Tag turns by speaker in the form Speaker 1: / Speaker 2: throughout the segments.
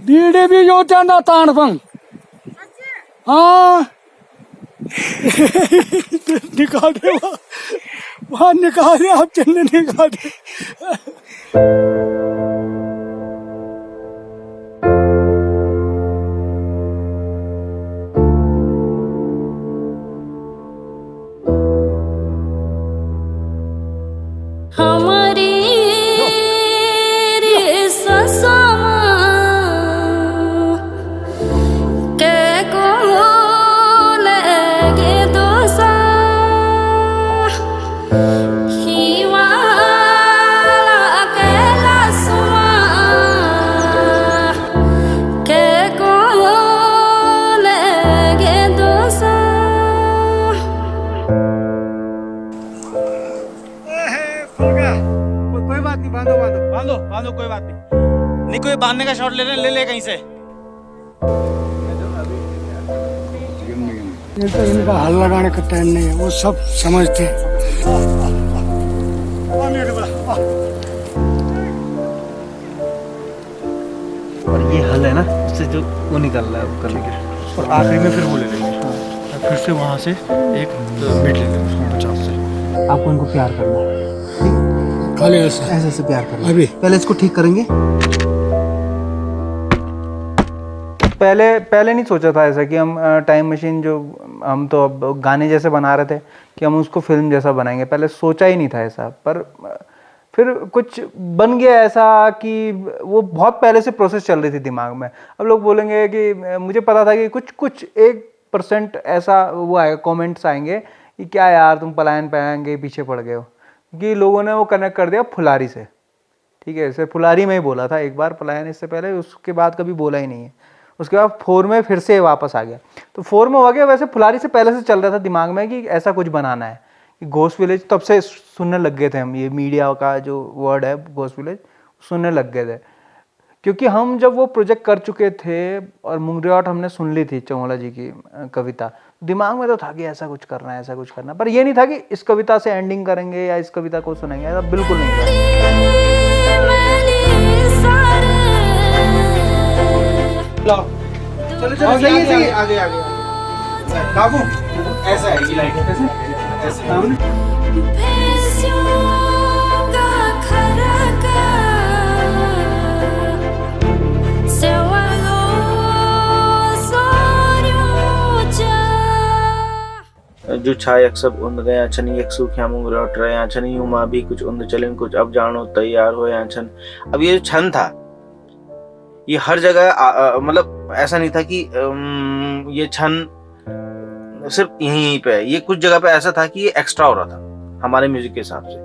Speaker 1: बीड़े भी जो चांदा तान पंग हाँ निकाल दे वहाँ निकाल दे आप चलने निकाल दे
Speaker 2: बांधो कोई बात नहीं कोई बांधने का शॉट ले कहीं से।
Speaker 1: इनका हल लगाने का टाइम नहीं है, वो सब समझते हैं।
Speaker 3: और ये हल है ना, उससे जो वो निकल रहा है वो कर लेंगे और आखिरी में फिर वो ले लेंगे। फिर से वहाँ से एक मीट ले लेंगे 50 से। आपको इनको प्यार करना है,
Speaker 1: खाली ऐसे
Speaker 3: ऐसे प्यार करना
Speaker 1: अभी
Speaker 3: पहले इसको ठीक करेंगे। पहले नहीं सोचा था ऐसा कि हम टाइम मशीन जो हम तो अब गाने जैसे बना रहे थे कि हम उसको फिल्म जैसा बनाएंगे, पहले सोचा ही नहीं था ऐसा। पर फिर कुछ बन गया ऐसा कि वो बहुत पहले से प्रोसेस चल रही थी दिमाग में। अब लोग बोलेंगे कि मुझे पता था कि कुछ 1% ऐसा वो आएगा, कमेंट्स आएंगे कि क्या यार तुम पलायन के पीछे पड़ गए हो, कि लोगों ने वो कनेक्ट कर दिया फुलारी से। ठीक है, इसे फुलारी में ही बोला था एक बार पलायन, इससे पहले उसके बाद कभी बोला ही नहीं है। उसके बाद 4 में फिर से वापस आ गया, तो 4 में हो गया। वैसे फुलारी से पहले से चल रहा था दिमाग में कि ऐसा कुछ बनाना है कि घोस्ट विलेज, तब से सुनने लग गए थे हम, ये मीडिया का जो वर्ड है घोस्ट विलेज सुनने लग गए थे। क्योंकि हम जब वो प्रोजेक्ट कर चुके थे और मुंगरियाट हमने सुन ली थी चौला जी की कविता, दिमाग में तो था कि ऐसा कुछ करना है, ऐसा कुछ करना, पर ये नहीं था कि इस कविता से एंडिंग करेंगे या इस कविता को सुनेंगे, ऐसा बिल्कुल नहीं था।
Speaker 2: चलो सही आगे बाबू ऐसा है ये लाइट ऐसे
Speaker 4: जो छायक सब उन्द गया छन एक सूख्या मुंगरियाट रहे छन यूं मां भी कुछ उन्द चलन कुछ अब जानो तैयार हो या छन। अब ये जो छन था ये हर जगह मतलब ऐसा नहीं था कि ये छन सिर्फ यहीं पे है, ये कुछ जगह पे ऐसा था कि ये एक्स्ट्रा हो रहा था हमारे म्यूजिक के हिसाब से।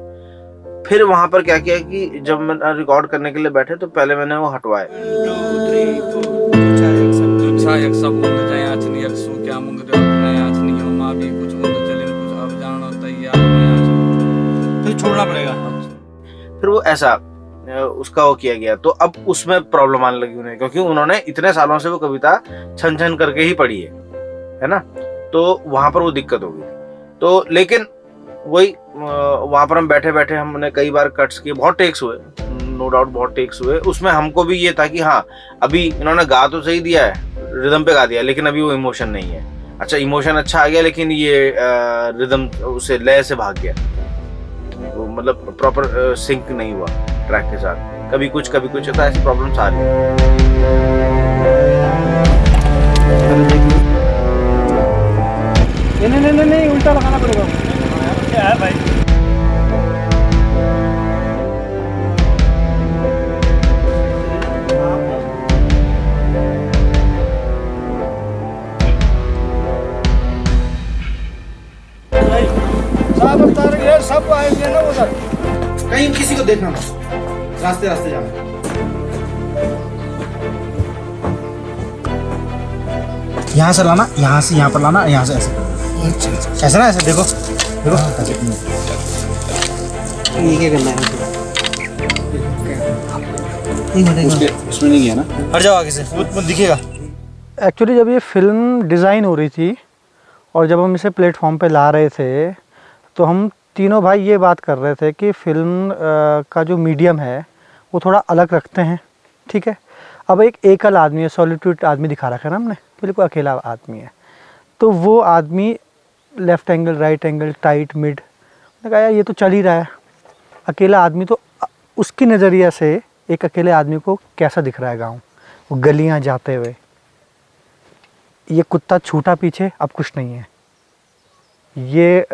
Speaker 4: फिर वहां पर क्या किया कि जब मैं रिकॉर्ड करने के लिए बैठे तो पहले मैंने वो हटवाए।
Speaker 2: फिर छोड़ना पड़ेगा।
Speaker 4: फिर वो ऐसा उसका वो किया गया, तो अब उसमें प्रॉब्लम आने लगी उन्हें, क्योंकि उन्होंने इतने सालों से वो कविता छन छन करके ही पढ़ी है ना, तो वहां पर वो दिक्कत हो गई। तो लेकिन वही वहां पर हम बैठे बैठे हमने कई बार कट्स किए, बहुत टेक्स हुए, नो डाउट बहुत टेक्स हुए। उसमें हमको भी ये था कि हाँ अभी इन्होंने गा तो सही दिया है, रिदम पे गा दिया, लेकिन अभी वो इमोशन नहीं है। अच्छा इमोशन अच्छा आ गया, लेकिन ये रिदम उसे लय से भाग गया, वो मतलब प्रॉपर सिंक नहीं हुआ ट्रैक के साथ। कभी कुछ होता है, ऐसी प्रॉब्लम्स आ रही है।
Speaker 3: नहीं उल्टा लगाना पड़ेगा।
Speaker 2: क्या है भाई?
Speaker 1: साहब बता रहे हैं सब आएंगे ना उधर,
Speaker 2: कहीं किसी को देखना मत, रास्ते जाना। यहाँ से लाना, यहाँ से यहाँ पर लाना, यहाँ से ऐसे ऐसा ना, ऐसे देखो
Speaker 3: ये क्या करना है?
Speaker 2: उसमें नहीं है ना, हट जाओ आगे से, वो दिखेगा।
Speaker 5: एक्चुअली जब ये फिल्म डिज़ाइन हो रही थी और जब हम इसे प्लेटफॉर्म पे ला रहे थे, तो हम तीनों भाई ये बात कर रहे थे कि फ़िल्म का जो मीडियम है वो थोड़ा अलग रखते हैं, ठीक है। अब एक एकल आदमी है, सॉलिट्यूड आदमी दिखा रखा है ना हमने, बिल्कुल अकेला आदमी है। तो वो आदमी left angle, right angle, tight, mid, मैंने कहा यार ये तो चल ही रहा है अकेला आदमी। तो उसकी नज़रिया से एक अकेले आदमी को कैसा दिख रहा है गाँव, वो गलियाँ जाते हुए, ये कुत्ता छूटा पीछे, अब कुछ नहीं है, ये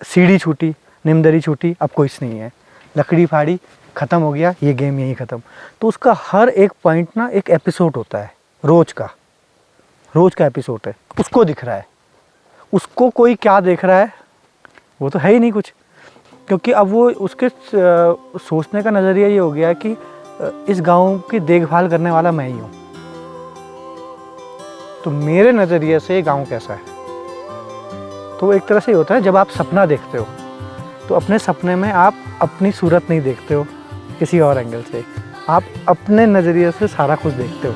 Speaker 5: सीढ़ी छूटी, निमदरी छूटी, अब कुछ नहीं है, लकड़ी फाड़ी, ख़त्म हो गया, ये गेम यहीं ख़त्म। तो उसका हर एक पॉइंट ना एक एपिसोड होता है, रोज़ का एपिसोड है, उसको दिख रहा है। उसको कोई क्या देख रहा है वो तो है ही नहीं कुछ, क्योंकि अब वो उसके सोचने का नज़रिया ये हो गया कि इस गांव की देखभाल करने वाला मैं ही हूँ। तो मेरे नज़रिए से गांव कैसा है, तो एक तरह से होता है जब आप सपना देखते हो तो अपने सपने में आप अपनी सूरत नहीं देखते हो किसी और एंगल से, आप अपने नज़रिए से सारा कुछ देखते हो।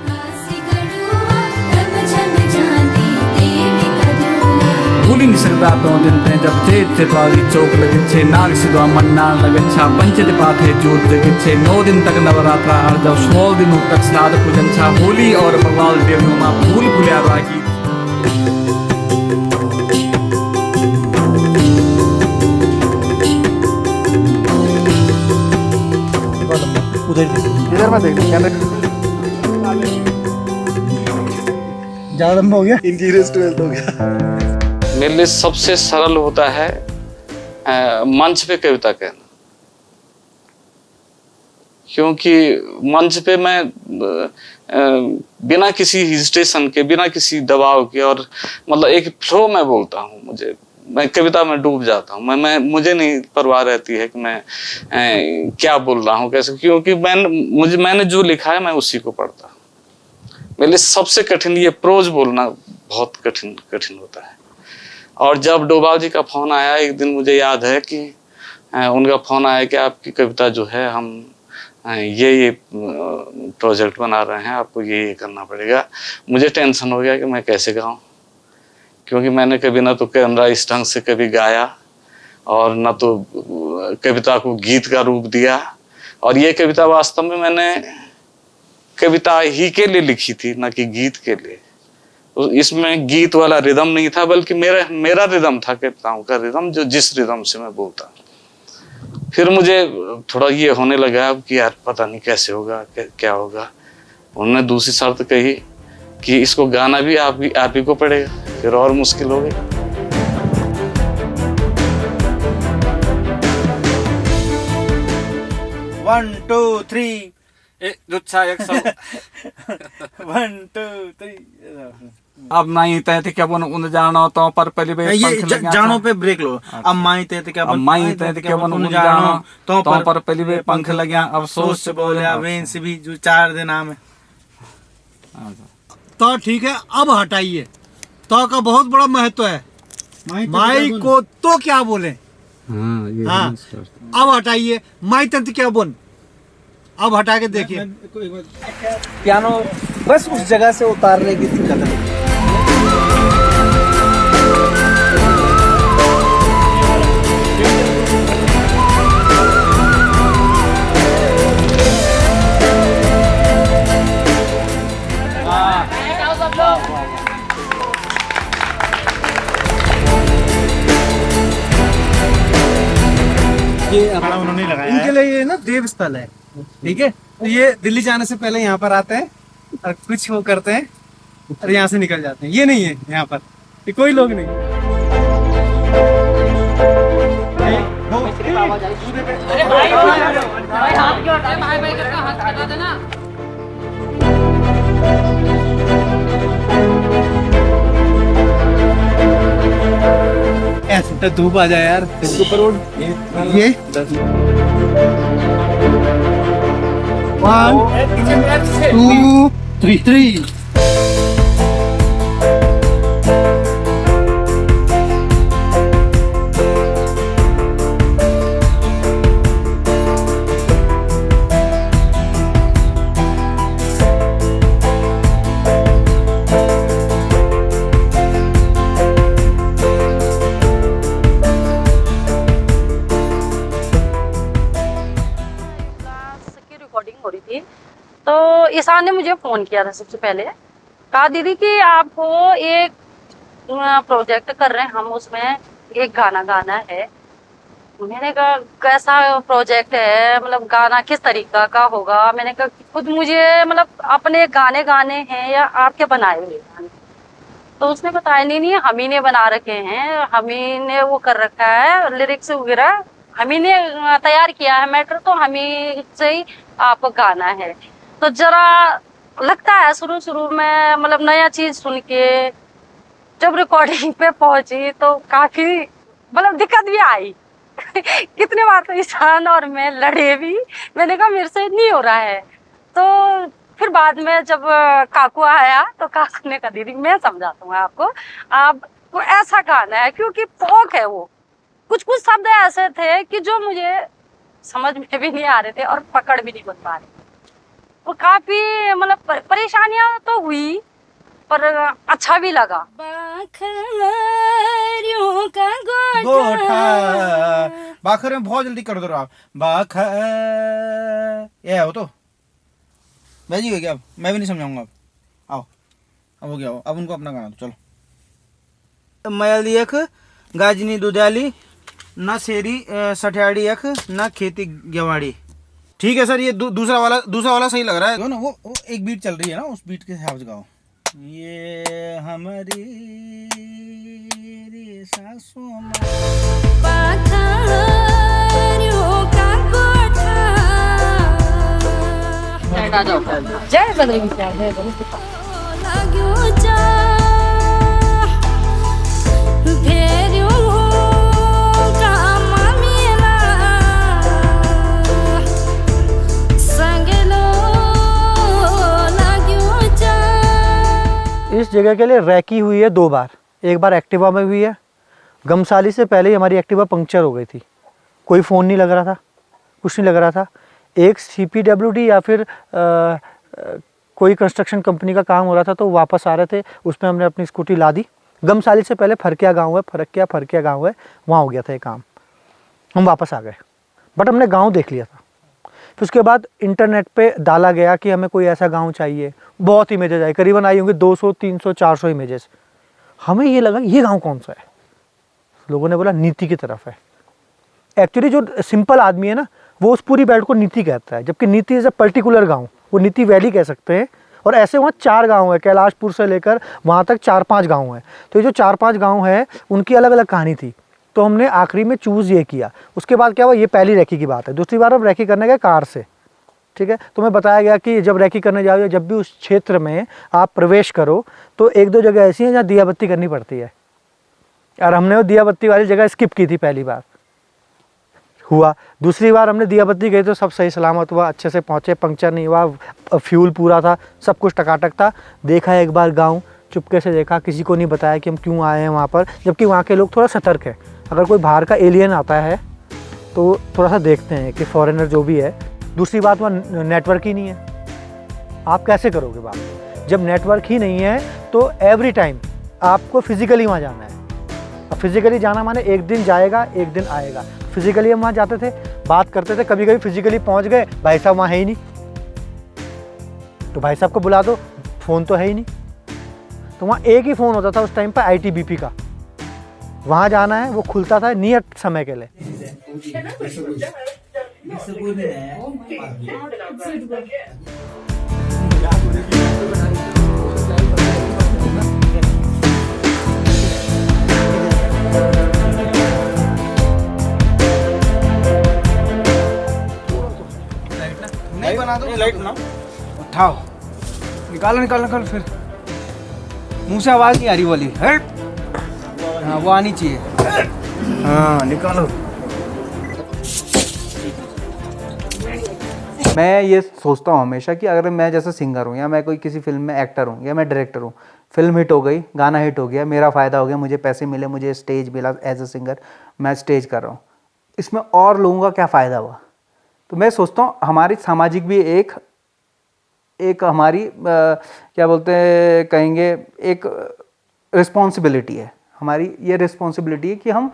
Speaker 6: भूली नहीं सकता तो दिन ते जब थे वाली चौक लगे छे नाग सिद्वा मन्ना लगे छा पंचते पाथे जोत जगे छे 9 दिन तक नवरात्रा हर जब 16 दिनों तक श्राद्ध पूजन छा होली और बंगाल देवों में फूल फुलिया राखी।
Speaker 5: इधर में देख कैमरे, ज़्यादा लंबा हो गया,
Speaker 7: मेरे लिए सबसे सरल होता है मंच पे कविता कहना, क्योंकि मंच पे मैं बिना किसी हिजिटेशन के, बिना किसी दबाव के, और मतलब एक फ्लो में बोलता हूँ, मैं कविता में डूब जाता हूँ। मुझे नहीं परवाह रहती है कि मैं क्या बोल रहा हूँ कैसे, क्योंकि मैंने जो लिखा है मैं उसी को पढ़ता हूँ। मेरे लिए सबसे कठिन ये प्रोज बोलना बहुत कठिन होता है। और जब डोभाल जी का फोन आया एक दिन, मुझे याद है कि उनका फोन आया कि आपकी कविता जो है हम ये प्रोजेक्ट बना रहे हैं, आपको ये करना पड़ेगा। मुझे टेंशन हो गया कि मैं कैसे गाऊं, क्योंकि मैंने कभी ना तो कैमरा इस ढंग से कभी गाया और ना तो कविता को गीत का रूप दिया। और ये कविता वास्तव में मैंने कविता ही के लिए लिखी थी, ना कि गीत के लिए। तो इसमें गीत वाला रिदम नहीं था, बल्कि मेरा रिदम था, कविताओं का रिदम, जो जिस रिदम से मैं बोलता। फिर मुझे थोड़ा ये होने लगा कि यार पता नहीं कैसे होगा, क्या होगा। उन्होंने दूसरी शर्त कही कि इसको गाना भी आप ही को पड़ेगा, फिर और मुश्किल हो गई।
Speaker 2: वन टू थ्री 1 2 3
Speaker 6: अब नहीं तय क्या बन उन जानो तो पर पहले भी
Speaker 2: ये जानो पे ब्रेक लो। अब माई ते क्या बन,
Speaker 6: माई तय क्या बन उन जानो तो पर पहले भी पंख लग्या, अफसोस से बोले
Speaker 2: वेन से भी जो 4 दिन नाम है।
Speaker 1: तो ठीक है, अब हटाइए, तो का बहुत बड़ा महत्व है। माई को तो क्या बोले, हाँ अब हटाइए, माई तंत्र क्या बोल, अब हटा के देखिए।
Speaker 2: पियानो बस उस जगह से उतारने की दिक्कत है।
Speaker 1: ये उन्होंने लगाया इनके लिए ये ना देव स्थल है, ठीक है। तो ये दिल्ली जाने से पहले यहाँ पर आते हैं और कुछ वो करते हैं और यहाँ से निकल जाते हैं। ये नहीं है यहाँ पर, ये कोई लोग नहीं। ऐसे धूप आ जाए यार इसके ऊपर। ये 1 2 3
Speaker 8: की रिकॉर्डिंग हो रही थी तो ईशान ने मुझे फोन किया था सबसे पहले, कहा दीदी कि आपको एक प्रोजेक्ट कर रहे हैं हम, उसमें एक गाना गाना है। मैंने कहा कैसा प्रोजेक्ट है, मतलब गाना किस तरीका का होगा। मैंने कहा खुद मुझे मतलब अपने गाने गाने हैं या आपके बनाए हुए गाने। तो उसने बताया नहीं नहीं हम ही ने बना रखे हैं, हम ही ने वो कर रखा है, लिरिक्स वगैरह हम ही ने तैयार किया है मैटर, तो हम ही से ही आपको गाना है। तो जरा लगता है शुरू शुरू में मतलब नया चीज सुन के जब रिकॉर्डिंग पे पहुंची तो काफी मतलब दिक्कत भी आई। कितने बार तो ईशान और मैं लड़े भी, मैंने कहा मेरे से नहीं हो रहा है। तो फिर बाद में जब काकू आया तो काकू ने कहा दीदी मैं समझाता हूँ आपको, आपको ऐसा गाना है, क्योंकि फोक है वो। कुछ कुछ शब्द ऐसे थे कि जो मुझे समझ में भी नहीं आ रहे थे और पकड़ भी नहीं बन पा रहे। वो काफी मतलब परेशानियां तो हुई पर अच्छा भी लगा। बाखरियों का
Speaker 2: गोठा बाखर में बहुत जल्दी कर दो आप, बाखर ये हो तो भाई हो गया। अब मैं भी नहीं समझाऊंगा, अब आओ अब हो गया हो, अब उनको अपना गाना दो चलो। मयाली अख गाजनी दुधाली ना सेरी सठियाड़ी अख ना खेती गेवाड़ी। ठीक है सर, ये दूसरा वाला सही लग रहा है ना। वो एक बीट चल रही है ना, उस बीट के हिसाब से गाओ। ये हमारी सासों
Speaker 8: जय बद्री
Speaker 5: इस जगह के लिए रैकी हुई है 2 बार। एक बार एक्टिवा में हुई है, गमसाली से पहले ही हमारी एक्टिवा पंक्चर हो गई थी, कोई फ़ोन नहीं लग रहा था, कुछ नहीं लग रहा था। एक CPWD या फिर कोई कंस्ट्रक्शन कंपनी का काम हो रहा था, तो वापस आ रहे थे, उसमें हमने अपनी स्कूटी ला दी। गमसाली से पहले फरकिया गाँव है, फरकिया गाँव है, वहाँ हो गया था ये काम, हम वापस आ गए। बट हमने गाँव देख लिया था। फिर उसके बाद इंटरनेट पे डाला गया कि हमें कोई ऐसा गांव चाहिए, बहुत इमेजेस आई, करीबन आई होंगी 200 300 400 इमेजेस। हमें ये लगा ये गांव कौन सा है, लोगों ने बोला नीति की तरफ है। एक्चुअली जो सिंपल आदमी है ना, वो उस पूरी बेल्ट को नीति कहता है, जबकि नीति इज़ अ पर्टिकुलर गाँव, वो नीति वैली कह सकते हैं। और ऐसे वहाँ 4 गाँव है, कैलाशपुर से लेकर वहाँ तक 4-5 गाँव हैं। तो ये जो 4-5 गाँव है उनकी अलग अलग कहानी थी। तो हमने आखिरी में चूज़ ये किया। उसके बाद क्या हुआ, ये पहली रैकी की बात है। दूसरी बार हम रैकी करने गए कार से, ठीक है। तो मैं बताया गया कि जब रैकी करने जाओ, जब भी उस क्षेत्र में आप प्रवेश करो तो 1-2 जगह ऐसी हैं जहाँ दिया बत्ती करनी पड़ती है, और हमने वो दिया बत्ती वाली जगह स्किप की थी पहली बार। हुआ दूसरी बार हमने दिया बत्ती गई तो सब सही सलामत हुआ, अच्छे से पहुँचे, पंक्चर नहीं हुआ, फ्यूल पूरा था, सब कुछ टकाटक था। देखा एक बार गाँव, चुपके से देखा, किसी को नहीं बताया कि हम क्यों आए हैं वहाँ पर, जबकि वहाँ के लोग थोड़ा सतर्क है। अगर कोई बाहर का एलियन आता है तो थोड़ा सा देखते हैं कि फॉरेनर जो भी है। दूसरी बात, वहाँ नेटवर्क ही नहीं है, आप कैसे करोगे बात। जब नेटवर्क ही नहीं है तो एवरी टाइम आपको फिजिकली वहाँ जाना है। अब फिजिकली जाना माने एक दिन जाएगा एक दिन आएगा। फिजिकली हम वहाँ जाते थे, बात करते थे, कभी कभी फिजिकली पहुँच गए, भाई साहब वहाँ है ही नहीं, तो भाई साहब को बुला दो, फ़ोन तो है ही नहीं। तो वहाँ एक ही फ़ोन होता था उस टाइम पर, ITBP का। वहाँ जाना है, वो खुलता था नियत समय के लिए।
Speaker 2: नहीं बना दो, लाइट ना उठाओ, निकालो फिर मुंह से आवाज नहीं आ रही वाली, हाँ वो आनी चाहिए, हाँ निकालो।
Speaker 3: मैं ये सोचता हूँ हमेशा कि अगर मैं जैसे सिंगर हूँ या मैं कोई किसी फिल्म में एक्टर हूँ या मैं डायरेक्टर हूँ, फिल्म हिट हो गई, गाना हिट हो गया, मेरा फ़ायदा हो गया, मुझे पैसे मिले, मुझे स्टेज मिला एज अ सिंगर, मैं स्टेज कर रहा हूँ, इसमें और लोगों का क्या फ़ायदा हुआ। तो मैं सोचता हूँ हमारी सामाजिक भी एक हमारी क्या बोलते हैं कहेंगे, एक रिस्पॉन्सिबिलिटी है हमारी। ये रिस्पॉन्सिबिलिटी है कि हम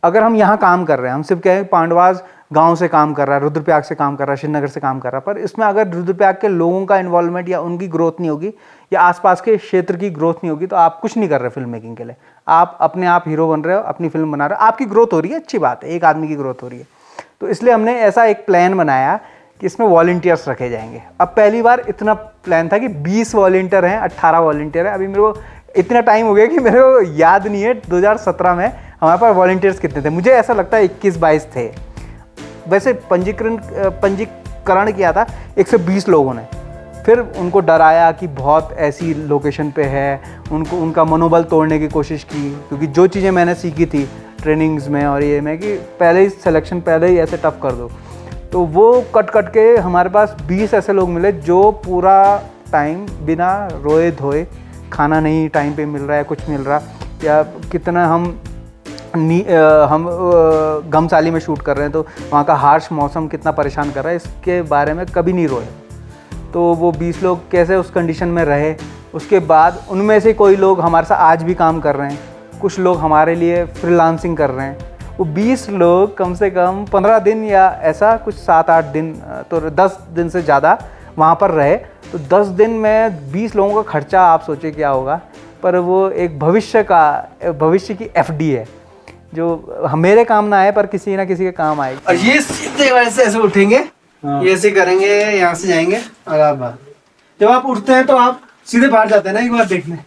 Speaker 3: अगर हम यहाँ काम कर रहे हैं, हम सिर्फ क्या है पांडवास गांव से काम कर रहा है, रुद्रप्रयाग से काम कर रहा है, श्रीनगर से काम कर रहा है, पर इसमें अगर रुद्रप्रयाग के लोगों का इन्वॉल्वमेंट या उनकी ग्रोथ नहीं होगी या आसपास के क्षेत्र की ग्रोथ नहीं होगी तो आप कुछ नहीं कर रहे फिल्म मेकिंग के लिए। आप अपने आप हीरो बन रहे हो, अपनी फिल्म बना रहे हो, आपकी ग्रोथ हो रही है, अच्छी बात है, एक आदमी की ग्रोथ हो रही है। तो इसलिए हमने ऐसा एक प्लान बनाया कि इसमें वॉलंटियर्स रखे जाएंगे। अब पहली बार इतना प्लान था कि 20 वॉलंटियर हैं, 18 वॉलंटियर हैं। अभी मेरे को इतना टाइम हो गया कि मेरे को याद नहीं है 2017 में हमारे पास वॉलंटियर्स कितने थे। मुझे ऐसा लगता है 21-22 थे। वैसे पंजीकरण किया था 120 लोगों ने। फिर उनको डराया कि बहुत ऐसी लोकेशन पे है, उनका मनोबल तोड़ने की कोशिश की, क्योंकि जो चीज़ें मैंने सीखी थी ट्रेनिंग्स में और ये में कि पहले ही सिलेक्शन पहले ही ऐसे टफ कर दो, तो वो कट के हमारे पास 20 ऐसे लोग मिले जो पूरा टाइम बिना रोए धोए, खाना नहीं टाइम पे मिल रहा है, कुछ मिल रहा, या कितना हम गमसाली में शूट कर रहे हैं तो वहाँ का हार्श मौसम कितना परेशान कर रहा है, इसके बारे में कभी नहीं रोए। तो वो 20 लोग कैसे उस कंडीशन में रहे। उसके बाद उनमें से कोई लोग हमारे साथ आज भी काम कर रहे हैं, कुछ लोग हमारे लिए फ्रीलांसिंग कर रहे हैं। वो 20 लोग कम से कम 15 दिन या ऐसा कुछ 7-8 दिन, तो 10 दिन से ज़्यादा वहाँ पर रहे। तो 10 दिन में 20 लोगों का खर्चा आप सोचिए क्या होगा, पर वो एक भविष्य की FD है जो मेरे काम ना आए पर किसी ना किसी के काम आए।
Speaker 2: और ये सीधे वैसे ऐसे उठेंगे, ये ऐसे करेंगे, यहाँ से जाएंगे और आप बाहर। जब आप उठते हैं तो आप सीधे बाहर जाते हैं ना एक बार देखने,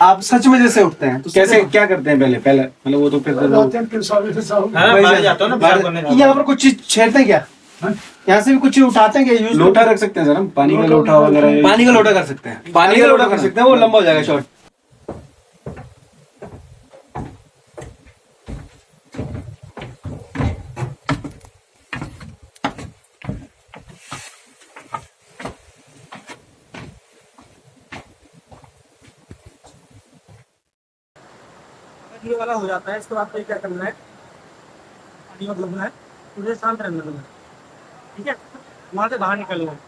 Speaker 2: आप सच में जैसे उठते हैं तो कैसे क्या करते हैं पहले मतलब वो तो फिर यहाँ पर कुछ चीज छेड़ते हैं क्या? यहाँ से भी कुछ उठाते हैं क्या? लोटा रख सकते हैं सर हम, पानी का लोटा वगैरह। पानी का लोटा कर सकते हैं, पानी का लोटा कर सकते हैं, वो लंबा हो जाएगा शॉर्ट।
Speaker 9: ये वाला हो जाता है, इसके बाद तो क्या करना है, पानी में डूबना है, तुझे शांत रहना है, ठीक है? वहाँ से बाहर निकलना है,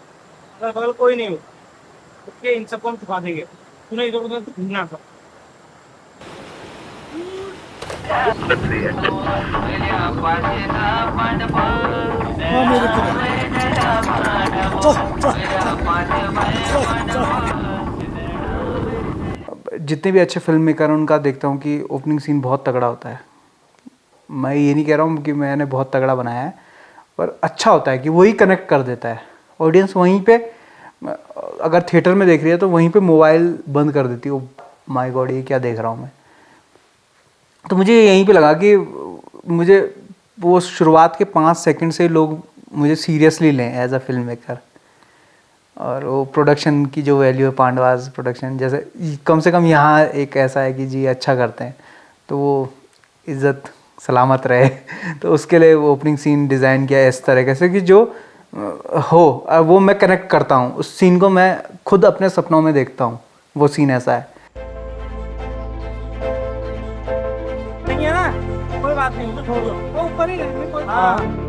Speaker 9: अगर बगल कोई नहीं हो तो इन सबको हम छुपा देंगे, तूने इधर उधर घूमना था।
Speaker 3: जितने भी अच्छे फिल्म मेकर हैं उनका देखता हूँ कि ओपनिंग सीन बहुत तगड़ा होता है। मैं ये नहीं कह रहा हूँ कि मैंने बहुत तगड़ा बनाया है, पर अच्छा होता है कि वही कनेक्ट कर देता है ऑडियंस। वहीं पे अगर थिएटर में देख रही है तो वहीं पे मोबाइल बंद कर देती है, ओ माय गॉड ये क्या देख रहा हूँ मैं। तो मुझे यहीं पे लगा कि मुझे वो शुरुआत के 5 सेकंड से लोग मुझे सीरियसली लें एज अ फिल्म मेकर। और वो प्रोडक्शन की जो वैल्यू है, पांडवास प्रोडक्शन जैसे, कम से कम यहाँ एक ऐसा है कि जी अच्छा करते हैं तो वो इज़्ज़त सलामत रहे। तो उसके लिए वो ओपनिंग सीन डिज़ाइन किया इस तरीके से कि जो हो वो मैं कनेक्ट करता हूँ, उस सीन को मैं खुद अपने सपनों में देखता हूँ, वो सीन ऐसा है।
Speaker 9: नहीं है ना, कोई बात नहीं, तो छोड़ दो, वो ऊपर ही रहने कोई। हाँ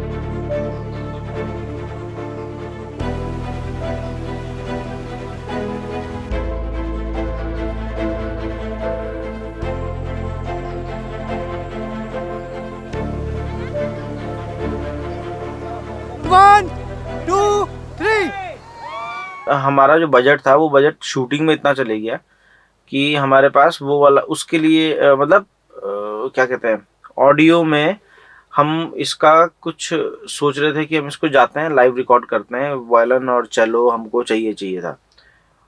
Speaker 4: हमारा जो बजट था वो बजट शूटिंग में इतना चले गया कि हमारे पास वो वाला उसके लिए मतलब क्या कहते हैं, ऑडियो में हम इसका कुछ सोच रहे थे कि हम इसको जाते हैं लाइव रिकॉर्ड करते हैं, वायलिन और चेलो हमको चाहिए था,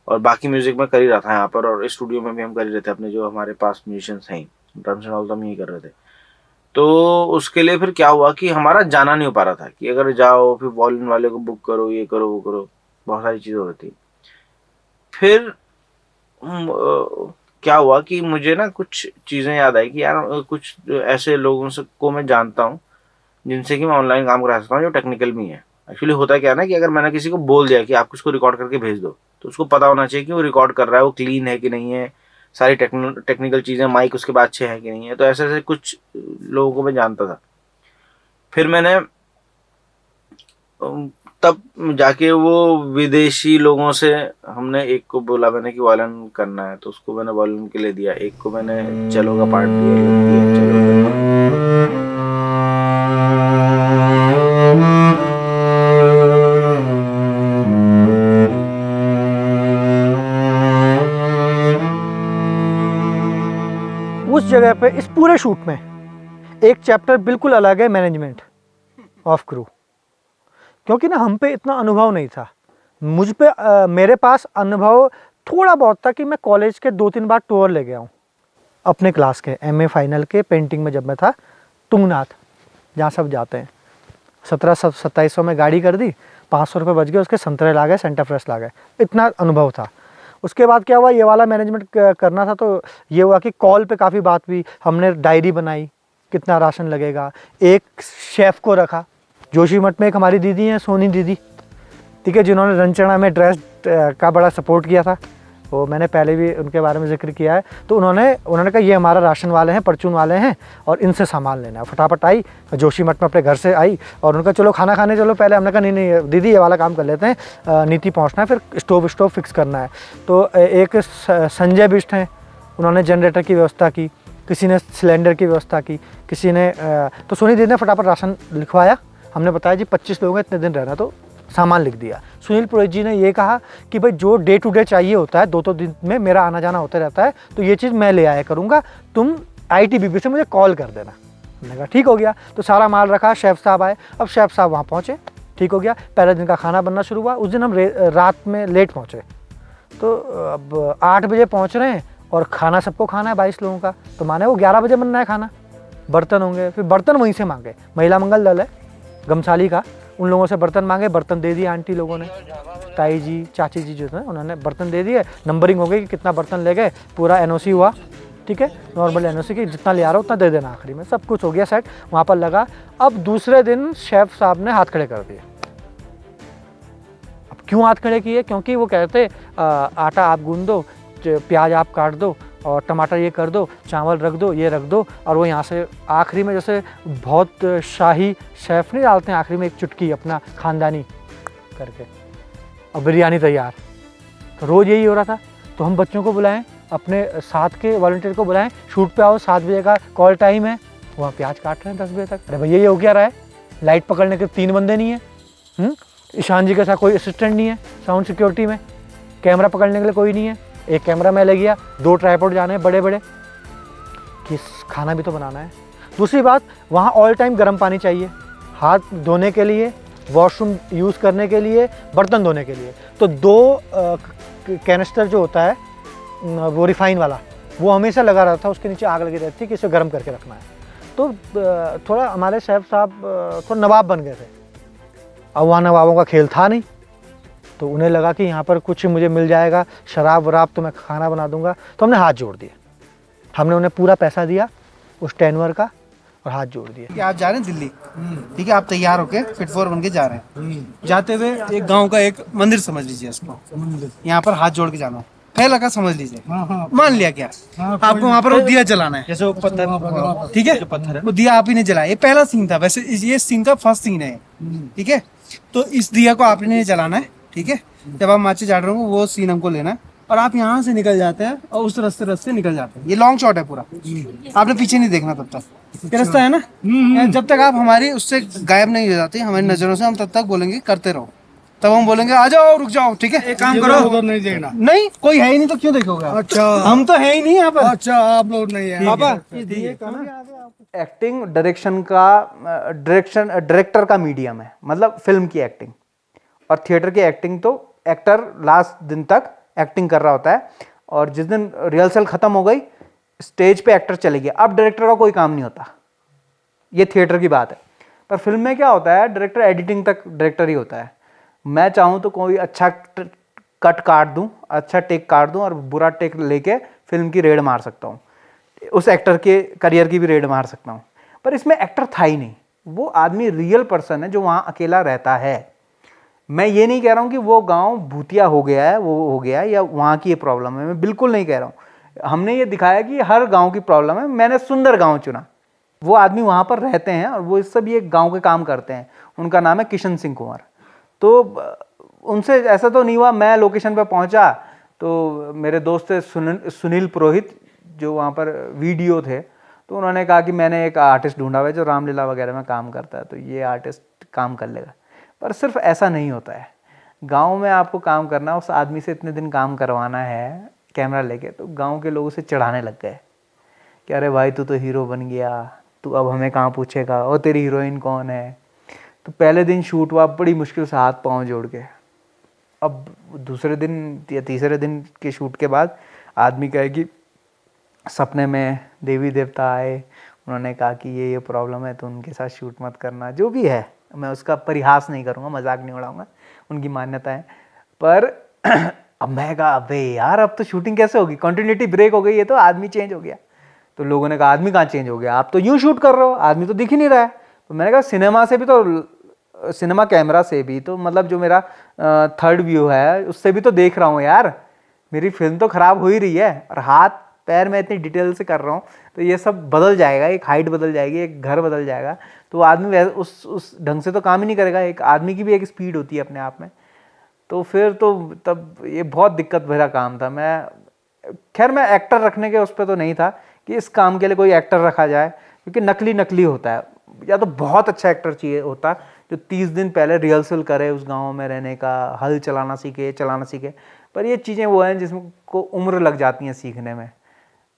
Speaker 4: और बाकी म्यूजिक में कर ही रहा था यहाँ पर, और स्टूडियो में भी हम कर ही रहे थे, अपने जो हमारे पास म्यूजिशियंस हैं ड्रम्स एंड ऑल तो हम यही कर रहे थे। तो उसके लिए फिर क्या हुआ कि हमारा जाना नहीं हो पा रहा था, कि अगर जाओ फिर वॉल्यूम वाले को बुक करो, ये करो वो करो, बहुत सारी चीज़ें हो रही थी। फिर क्या हुआ कि मुझे ना कुछ चीज़ें याद आई कि यार कुछ ऐसे लोगों से को मैं जानता हूँ जिनसे कि मैं ऑनलाइन काम करा सकता हूँ, जो टेक्निकल भी है। एक्चुअली होता क्या है ना कि अगर मैंने किसी को बोल दिया कि आप उसको रिकॉर्ड करके भेज दो, तो उसको पता होना चाहिए कि वो रिकॉर्ड कर रहा है वो क्लीन है कि नहीं है, सारी टेक्निकल चीज़ें, माइक उसके बाद अच्छे हैं कि नहीं है। तो ऐसे ऐसे कुछ लोगों को मैं जानता था। फिर मैंने तब जाके वो विदेशी लोगों से हमने एक को बोला मैंने कि वायलिन करना है, तो उसको मैंने वायलिन के लिए दिया, एक को मैंने चेलो का पार्ट दिया चलो।
Speaker 5: जगह पे इस पूरे शूट में एक चैप्टर बिल्कुल अलग है, मैनेजमेंट ऑफ क्रू, क्योंकि ना हम पे इतना अनुभव नहीं था। मुझ पे मेरे पास अनुभव थोड़ा बहुत था कि मैं कॉलेज के 2-3 बार टूर ले गया हूँ अपने क्लास के, एमए फाइनल के पेंटिंग में जब मैं था तुंगनाथ, जहाँ सब जाते हैं। 1700-2700 में गाड़ी कर दी, 500 रुपये बच गए, उसके संतरे ला गए, सेंटा फ्रेश ला गए, इतना अनुभव था। उसके बाद क्या हुआ, ये वाला मैनेजमेंट करना था, तो ये हुआ कि कॉल पे काफ़ी बात हुई, हमने डायरी बनाई कितना राशन लगेगा, एक शेफ़ को रखा। जोशीमठ में एक हमारी दीदी हैं, सोनी दीदी, ठीक है, जिन्होंने रंचना में ड्रेस का बड़ा सपोर्ट किया था, वो मैंने पहले भी उनके बारे में जिक्र किया है। तो उन्होंने कहा ये हमारा राशन वाले हैं, परचून वाले हैं, और इनसे सामान लेना है। फटाफट आई जोशीमठ में, अपने घर से आई और उनका चलो खाना खाने चलो पहले। हमने कहा नहीं नहीं दीदी ये वाला काम कर लेते हैं, नीति पहुंचना है, फिर स्टोव फिक्स करना है। तो एक संजय बिष्ट हैं, उन्होंने जनरेटर की व्यवस्था की, किसी ने सिलेंडर की व्यवस्था की, किसी ने तो सोनी दीदी ने फटाफट राशन लिखवाया। हमने बताया जी 25 लोग हैं, इतने दिन रहना, तो सामान लिख दिया। सुनील पुरोहित जी ने ये कहा कि भाई जो डे टू डे चाहिए होता है, 2-2 दिन में मेरा आना जाना होता रहता है, तो ये चीज़ मैं ले आया करूँगा, तुम ITBP से मुझे कॉल कर देना। मैंने कहा ठीक हो गया। तो सारा माल रखा, शेफ़ साहब आए, अब शेफ़ साहब वहाँ पहुँचे, ठीक हो गया। पहले दिन का खाना बनना शुरू हुआ। उस दिन हम रात में लेट पहुँचे, तो अब 8 बजे पहुँच रहे हैं और खाना सबको खाना है 22 लोगों का, तो माने वो 11 बजे बनना है खाना। बर्तन होंगे, फिर बर्तन वहीं से मांगे, महिला मंगल दल है गमसाली का, उन लोगों से बर्तन मांगे, बर्तन दे दिए आंटी लोगों ने, ताई जी चाची जी जो थे उन्होंने बर्तन दे दिए। नंबरिंग हो गई कि कितना बर्तन ले गए, पूरा NOC हुआ, ठीक है, नॉर्मल NOC की जितना ले आ रहा हो उतना दे देना। आखिरी में सब कुछ हो गया सेट, वहाँ पर लगा। अब दूसरे दिन शेफ़ साहब ने हाथ खड़े कर दिए। अब क्यों हाथ खड़े किए, क्योंकि वो कहते आटा आप गूंद दो, प्याज आप काट दो, और टमाटर ये कर दो, चावल रख दो, ये रख दो, और वो यहाँ से आखिरी में जैसे बहुत शाही शेफ़ नहीं डालते हैं, आखिरी में एक चुटकी अपना खानदानी करके, और बिरयानी तैयार। तो रोज़ यही हो रहा था। तो हम बच्चों को बुलाएं, अपने साथ के वॉलंटियर को बुलाएं, शूट पे आओ, 7 बजे का कॉल टाइम है, वहाँ प्याज काट रहे हैं 10 बजे तक। अरे भैया ये हो क्या रहा है, लाइट पकड़ने के 3 बंदे नहीं है, ईशान जी के साथ कोई असिस्टेंट नहीं है, साउंड सिक्योरिटी में कैमरा पकड़ने के लिए कोई नहीं है, एक कैमरा मैं ले गया, 2 ट्राइपॉड जाने हैं बड़े बड़े, कि खाना भी तो बनाना है। दूसरी बात, वहाँ ऑल टाइम गर्म पानी चाहिए, हाथ धोने के लिए, वॉशरूम यूज़ करने के लिए, बर्तन धोने के लिए। तो 2 कैनिस्टर जो होता है वो रिफाइन वाला, वो हमेशा लगा रहता था, उसके नीचे आग लगी रहती थी कि इसे गर्म करके रखना है। तो थोड़ा हमारे शेफ़ साहब थोड़ा नवाब बन गए थे। अब वहाँ नवाबों का खेल था नहीं, तो उन्हें लगा कि यहाँ पर कुछ मुझे मिल जाएगा, शराब वराब, तो मैं खाना बना दूंगा। तो हमने हाथ जोड़ दिए, हमने उन्हें पूरा पैसा दिया उस टेनवर का और हाथ जोड़ दिए
Speaker 2: कि आप जा रहे हैं दिल्ली, ठीक है, आप तैयार होके फिट फॉर बन के जा रहे हैं। जाते हुए एक गांव का एक मंदिर समझ लीजिए इसको, यहाँ पर हाथ जोड़ के जाना, पहला का समझ लीजिए। मान लिया क्या आपको वहाँ पर वो दिया जलाना है, जैसे वो पत्थर, ठीक है, वो दिया आप ही ने जलाया। ये पहला सीन था, वैसे ये सीन का फर्स्ट सीन है, ठीक है। तो इस दिया को आपने जलाना है, ठीक है। जब आप माचिस जा रहे हो वो सीन हमको लेना है, और आप यहाँ से निकल जाते हैं और उस रास्ते निकल जाते हैं। ये लॉन्ग शॉट है पूरा, आपने पीछे नहीं देखना तब तक, ये रास्ता है ना। जब तक आप हमारी उससे गायब नहीं हो जाती हमारी नजरों से, हम तब तक बोलेंगे करते रहो, तब हम बोलेंगे आ जाओ रुक जाओ, ठीक है, एक काम करो, उधर नहीं देखना। नहीं, कोई है ही नहीं तो क्यों देखोगे? अच्छा, हम तो है ही नहीं यहाँ पर। अच्छा, आप लोग नहीं है पापा।
Speaker 3: एक्टिंग डायरेक्टर का मीडियम है, मतलब फिल्म की एक्टिंग और थिएटर की एक्टिंग। तो एक्टर लास्ट दिन तक एक्टिंग कर रहा होता है, और जिस दिन रिहर्सल खत्म हो गई, स्टेज पे एक्टर चले गए, अब डायरेक्टर का कोई काम नहीं होता। ये थिएटर की बात है। पर फिल्म में क्या होता है, डायरेक्टर एडिटिंग तक डायरेक्टर ही होता है। मैं चाहूँ तो कोई अच्छा कट काट दूँ, अच्छा टेक काट दूँ, और बुरा टेक लेके फिल्म की रेड मार सकता हूँ, उस एक्टर के करियर की भी रेड मार सकता हूँ। पर इसमें एक्टर था ही नहीं, वो आदमी रियल पर्सन है जो वहाँ अकेला रहता है। मैं ये नहीं कह रहा हूँ कि वो गांव भूतिया हो गया है, वो हो गया है, या वहाँ की ये प्रॉब्लम है, मैं बिल्कुल नहीं कह रहा हूँ। हमने ये दिखाया कि हर गांव की प्रॉब्लम है। मैंने सुंदर गांव चुना, वो आदमी वहाँ पर रहते हैं और वो सब ये गांव के काम करते हैं। उनका नाम है किशन सिंह कुंवर। तो उनसे ऐसा तो नहीं हुआ, मैं लोकेशन पर पहुँचा तो मेरे दोस्त थे सुनील पुरोहित, जो वहाँ पर वीडियो थे, तो उन्होंने कहा कि मैंने एक आर्टिस्ट ढूंढा हुआ है जो रामलीला वगैरह में काम करता है, तो ये आर्टिस्ट काम कर लेगा। पर सिर्फ ऐसा नहीं होता है, गांव में आपको काम करना, उस आदमी से इतने दिन काम करवाना है कैमरा लेके, तो गांव के लोग उसे चढ़ाने लग गए कि अरे भाई तू तो हीरो बन गया, तू अब हमें कहाँ पूछेगा, और तेरी हीरोइन कौन है। तो पहले दिन शूट हुआ बड़ी मुश्किल से हाथ पाँव जोड़ के। अब दूसरे दिन या तीसरे दिन के शूट के बाद आदमी कहे कि सपने में देवी देवता आए, उन्होंने कहा कि ये प्रॉब्लम है तो उनके साथ शूट मत करना, जो भी है मैं उसका परिहास नहीं करूँगा, मजाक नहीं उड़ाऊंगा, उनकी मान्यता है। पर अब मैं कहा अबे यार अब तो शूटिंग कैसे होगी, कंटिन्यूटी ब्रेक हो गई है, तो आदमी चेंज हो गया। तो लोगों ने कहा आदमी कहाँ चेंज हो गया, आप तो यूँ शूट कर रहे हो, आदमी तो दिख ही नहीं रहा है। तो मैंने कहा सिनेमा से भी तो, सिनेमा कैमरा से भी तो, मतलब जो मेरा थर्ड व्यू है उससे भी तो देख रहा हूँ यार, मेरी फिल्म तो ख़राब हो ही रही है, और हाथ पैर में इतनी डिटेल से कर रहा हूँ, तो ये सब बदल जाएगा, एक हाइट बदल जाएगी, एक घर बदल जाएगा। तो आदमी उस ढंग से तो काम ही नहीं करेगा, एक आदमी की भी एक स्पीड होती है अपने आप में। तो फिर तो तब ये बहुत दिक्कत भरा काम था। खैर मैं एक्टर रखने के उस पर तो नहीं था कि इस काम के लिए कोई एक्टर रखा जाए, क्योंकि नकली होता है, या तो बहुत अच्छा एक्टर चाहिए होता जो 30 दिन पहले रिहर्सल करे, उस गाँव में रहने का, हल चलाना सीखे। पर ये चीज़ें वो हैं जिसको उम्र लग जाती हैं सीखने में,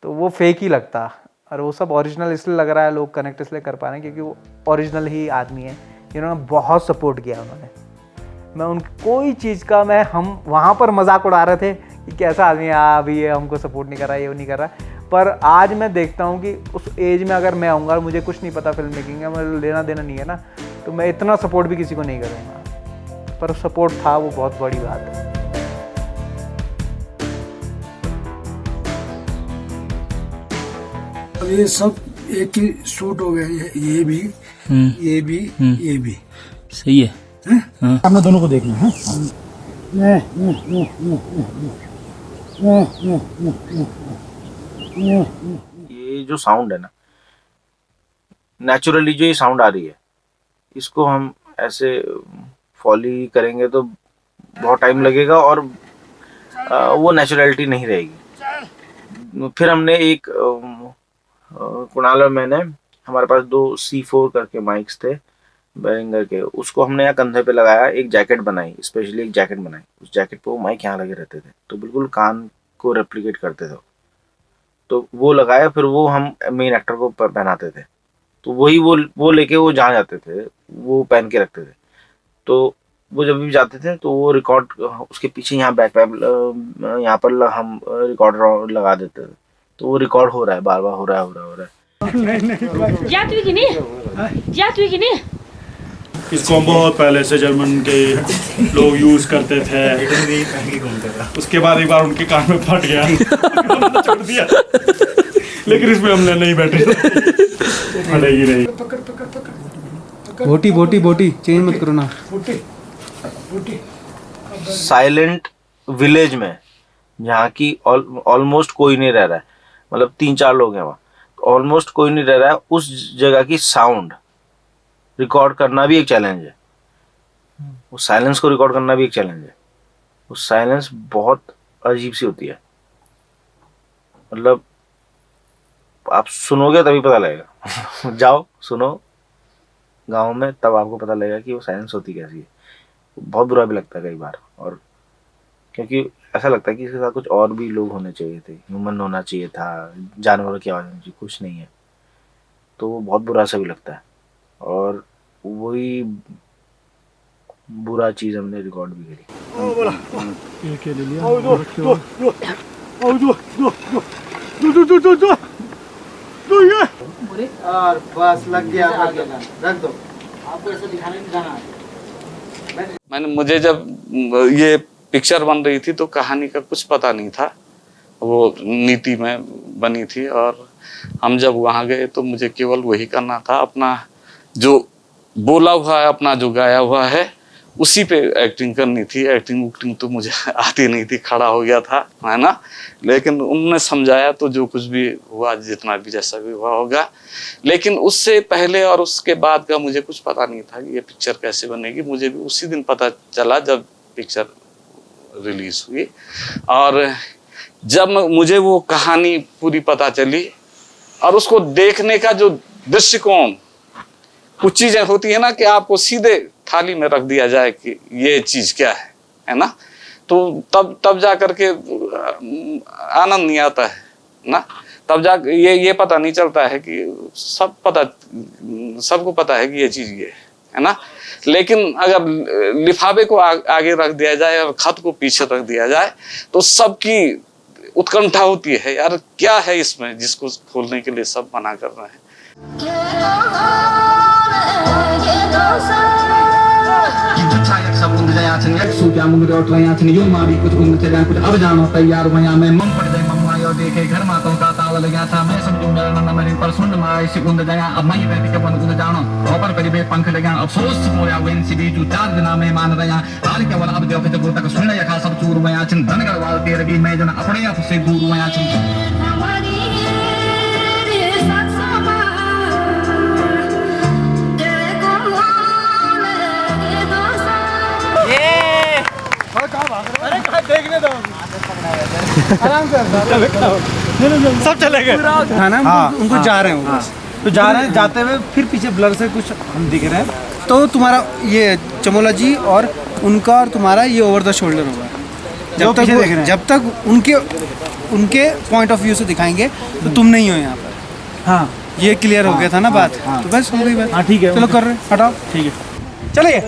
Speaker 3: तो वो फेक ही लगता। और वो सब ओरिजिनल इसलिए लग रहा है, लोग कनेक्ट इसलिए कर पा रहे हैं क्योंकि वो ओरिजिनल ही आदमी है, जिन्होंने बहुत सपोर्ट किया उन्होंने। मैं उन कोई चीज़ का हम वहाँ पर मजाक उड़ा रहे थे कि कैसा आदमी है, अभी ये हमको सपोर्ट नहीं कर रहा, ये नहीं कर रहा। पर आज मैं देखता हूँ कि उस एज में अगर मैं आऊँगा और मुझे कुछ नहीं पता फिल्म मेकिंग का, मुझे लेना देना नहीं है ना, तो मैं इतना सपोर्ट भी किसी को नहीं करूँगा। पर सपोर्ट था, वो बहुत बड़ी बात है।
Speaker 10: अब ये सब एक ही शूट हो गया, ये भी ये भी
Speaker 2: सही है।
Speaker 10: हमने दोनों को देखना है।
Speaker 4: ये जो साउंड है ना, नेचुरली जो ये साउंड आ रही है, इसको हम ऐसे फॉली करेंगे तो बहुत टाइम लगेगा और वो नेचुरलिटी नहीं रहेगी। फिर हमने एक कुणाल और मैंने, हमारे पास 2 C4 करके माइक्स थे बेरिंगर के, उसको हमने यहाँ कंधे पे लगाया, एक जैकेट बनाई, स्पेशली एक जैकेट बनाई, उस जैकेट पे वो माइक यहाँ लगे रहते थे, तो बिल्कुल कान को रेप्लिकेट करते थे। तो वो लगाया, फिर वो हम मेन एक्टर को पहनाते थे, तो वही वो लेके वो जहाँ जाते थे वो पहन के रखते थे। तो वो जब भी जाते थे तो वो रिकॉर्ड, उसके पीछे यहाँ बैक पैप यहाँ पर हम रिकॉर्डर लगा देते थे, तो वो रिकॉर्ड हो रहा है, बार बार हो रहा है।
Speaker 11: इसको हम बहुत पहले से जर्मन के लोग यूज करते थे, उसके बाद एक बार उनके कान में फट गया छोड़ दिया, लेकिन इसमें हमने नहीं बैठे, फटेगी नहीं।
Speaker 3: बोटी चेंज मत करो ना।
Speaker 4: साइलेंट विलेज में जहाँ की ऑलमोस्ट कोई नहीं रह रहा है, मतलब 3-4 लोग हैं वहाँ, ऑलमोस्ट कोई नहीं रह रहा है, उस जगह की साउंड रिकॉर्ड करना भी एक चैलेंज है। उस साइलेंस को रिकॉर्ड करना भी एक चैलेंज है। उस साइलेंस बहुत अजीब सी होती है, मतलब आप सुनोगे तभी पता लगेगा जाओ सुनो गाँव में, तब आपको पता लगेगा कि वो साइलेंस होती कैसी है। बहुत बुरा भी लगता है कई बार, और क्योंकि ऐसा लगता है कि इसके साथ कुछ और भी लोग होने चाहिए थे, ह्यूमन होना चाहिए था, जानवरों की आवाज़ होनी चाहिए, कुछ नहीं है, तो वो बहुत बुरा सा भी लगता है। और वही बुरा चीज़ हमने रिकॉर्ड भी करी।
Speaker 3: और बस लग गया, रख दो, आपको ऐसा दिखाने नहीं जाना।
Speaker 7: मुझे जब ये पिक्चर बन रही थी तो कहानी का कुछ पता नहीं था, वो नीति में बनी थी, और हम जब वहाँ गए तो मुझे केवल वही करना था, अपना जो बोला हुआ है, अपना जो गाया हुआ है उसी पे एक्टिंग करनी थी। एक्टिंग तो मुझे आती नहीं थी, खड़ा हो गया था, है ना, लेकिन उन्होंने समझाया तो जो कुछ भी हुआ, जितना भी जैसा भी हुआ होगा। लेकिन उससे पहले और उसके बाद का मुझे कुछ पता नहीं था कि ये पिक्चर कैसे बनेगी। मुझे भी उसी दिन पता चला जब पिक्चर रिलीज हुई, और जब मुझे वो कहानी पूरी पता चली और उसको देखने का जो दृष्टिकोण, कुछ चीजें होती है ना कि आपको सीधे थाली में रख दिया जाए कि ये चीज क्या है ना, तो तब जा करके आनंद नहीं आता है ना। तब जा ये पता नहीं चलता है कि सबको पता है कि ये चीज ये है ना। लेकिन अगर लिफाफे को आगे रख दिया जाए और खत को पीछे रख दिया जाए तो सबकी उत्कंठा होती है, यार क्या है इसमें, जिसको खोलने के लिए सब मना कर रहे हैं।
Speaker 6: देखे घर मातों का ताला लगा था, मैं समझू मेरा नन्ना मेरी पर सुन माई सिकुंद गया। अब मैं रहती के बंद कुछ जानो ऊपर करीबे पंख लगा। अफसोस मोया वेन सी भी 4 दिन में मान रहा हाल के वाला अब देखो तो तक सुन या खा सब चूर वया चिन धन गढ़वाल तेरे भी मैं जन अपने आप से दूर वया चिन।
Speaker 1: देखने दो आराम से सब चले गए
Speaker 2: था ना। उनको जा रहे हैं बस, तो जा रहे हैं, जाते हुए फिर पीछे ब्लर से कुछ हम दिख रहे हैं। तो तुम्हारा ये चमोला जी और उनका और तुम्हारा ये ओवर द शोल्डर होगा जब तक उनके पॉइंट ऑफ व्यू से दिखाएंगे तो तुम नहीं हो यहाँ पर। हाँ ये क्लियर हो गया था ना बात। तो बस हो गई बात। हाँ ठीक है, चलो कर रहे हटाओ। ठीक है चलिए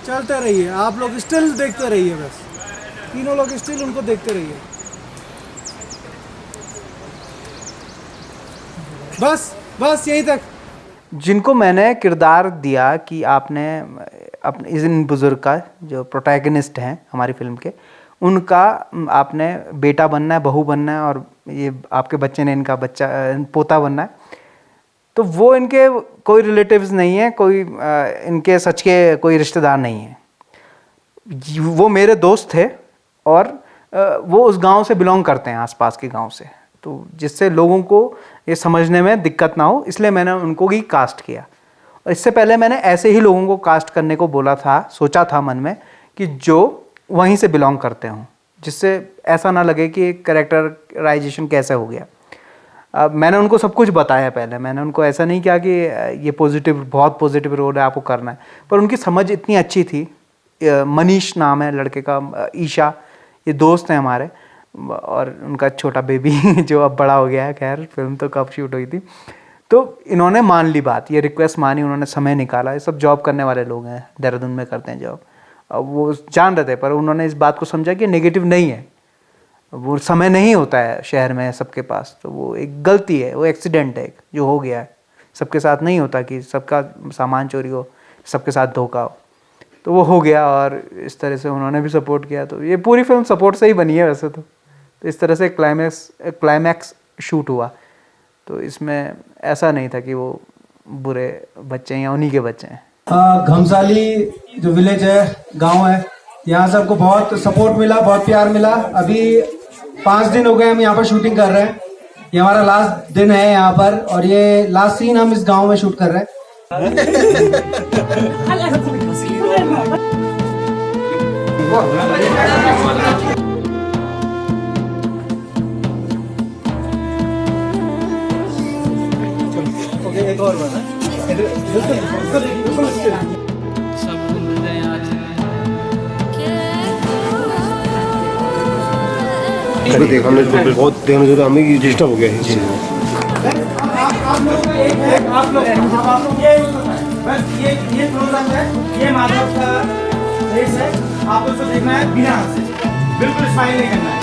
Speaker 1: चलते रहिए आप लोग स्टिल देखते रहिए, बस तीनों लोग स्टिल उनको देखते रहिए, बस यहीं तक।
Speaker 3: जिनको मैंने किरदार दिया कि आपने अपने इन बुज़ुर्ग का जो प्रोटैगनिस्ट हैं हमारी फिल्म के, उनका आपने बेटा बनना है, बहू बनना है, और ये आपके बच्चे ने इनका पोता बनना है। तो वो इनके कोई रिलेटिव्स नहीं है, कोई इनके सच के कोई रिश्तेदार नहीं है। वो मेरे दोस्त थे और वो उस गांव से बिलोंग करते हैं, आसपास के गांव से, तो जिससे लोगों को ये समझने में दिक्कत ना हो, इसलिए मैंने उनको ही कास्ट किया। और इससे पहले मैंने ऐसे ही लोगों को कास्ट करने को बोला था, सोचा था मन में कि जो वहीं से बिलोंग करते हों, जिससे ऐसा ना लगे कि कैरेक्टराइजेशन कैसे हो गया। मैंने उनको सब कुछ बताया पहले, मैंने उनको ऐसा नहीं किया कि ये बहुत पॉजिटिव रोल है आपको करना है, पर उनकी समझ इतनी अच्छी थी। मनीष नाम है लड़के का, ईशा, ये दोस्त हैं हमारे, और उनका छोटा बेबी जो अब बड़ा हो गया है। खैर फिल्म तो कब शूट हुई थी, तो इन्होंने मान ली बात, ये रिक्वेस्ट मानी, उन्होंने समय निकाला। ये सब जॉब करने वाले लोग हैं, देहरादून में करते हैं जॉब। अब वो जान रहे थे, पर उन्होंने इस बात को समझा कि नेगेटिव नहीं है, वो समय नहीं होता है शहर में सबके पास, तो वो एक गलती है, वो एक्सीडेंट है जो हो गया है। सबके साथ नहीं होता कि सबका सामान चोरी हो, सबके साथ धोखा हो, तो वो हो गया। और इस तरह से उन्होंने भी सपोर्ट किया, तो ये पूरी फिल्म सपोर्ट से ही बनी है वैसे तो इस तरह से क्लाइमैक्स शूट हुआ। तो इसमें ऐसा नहीं था कि वो बुरे बच्चे हैं या उन्हीं के बच्चे हैं।
Speaker 12: घमसाली जो विलेज है, गांव है, यहाँ से हमको बहुत सपोर्ट मिला, बहुत प्यार मिला। अभी 5 दिन हो गए हम यहाँ पर शूटिंग कर रहे हैं, ये हमारा लास्ट दिन है यहाँ पर, और ये लास्ट सीन हम इस गांव में शूट कर रहे हैं।
Speaker 1: एक और बात है,
Speaker 13: देखा हमने बहुत देखने से हमें डिस्टर्ब हो गया है चीज़।
Speaker 2: आप लोग बस ये प्रोग्राम है, ये माधव का फेस है, आप उसको देखना है बिना हंसे, बिल्कुल स्माइल नहीं करना है।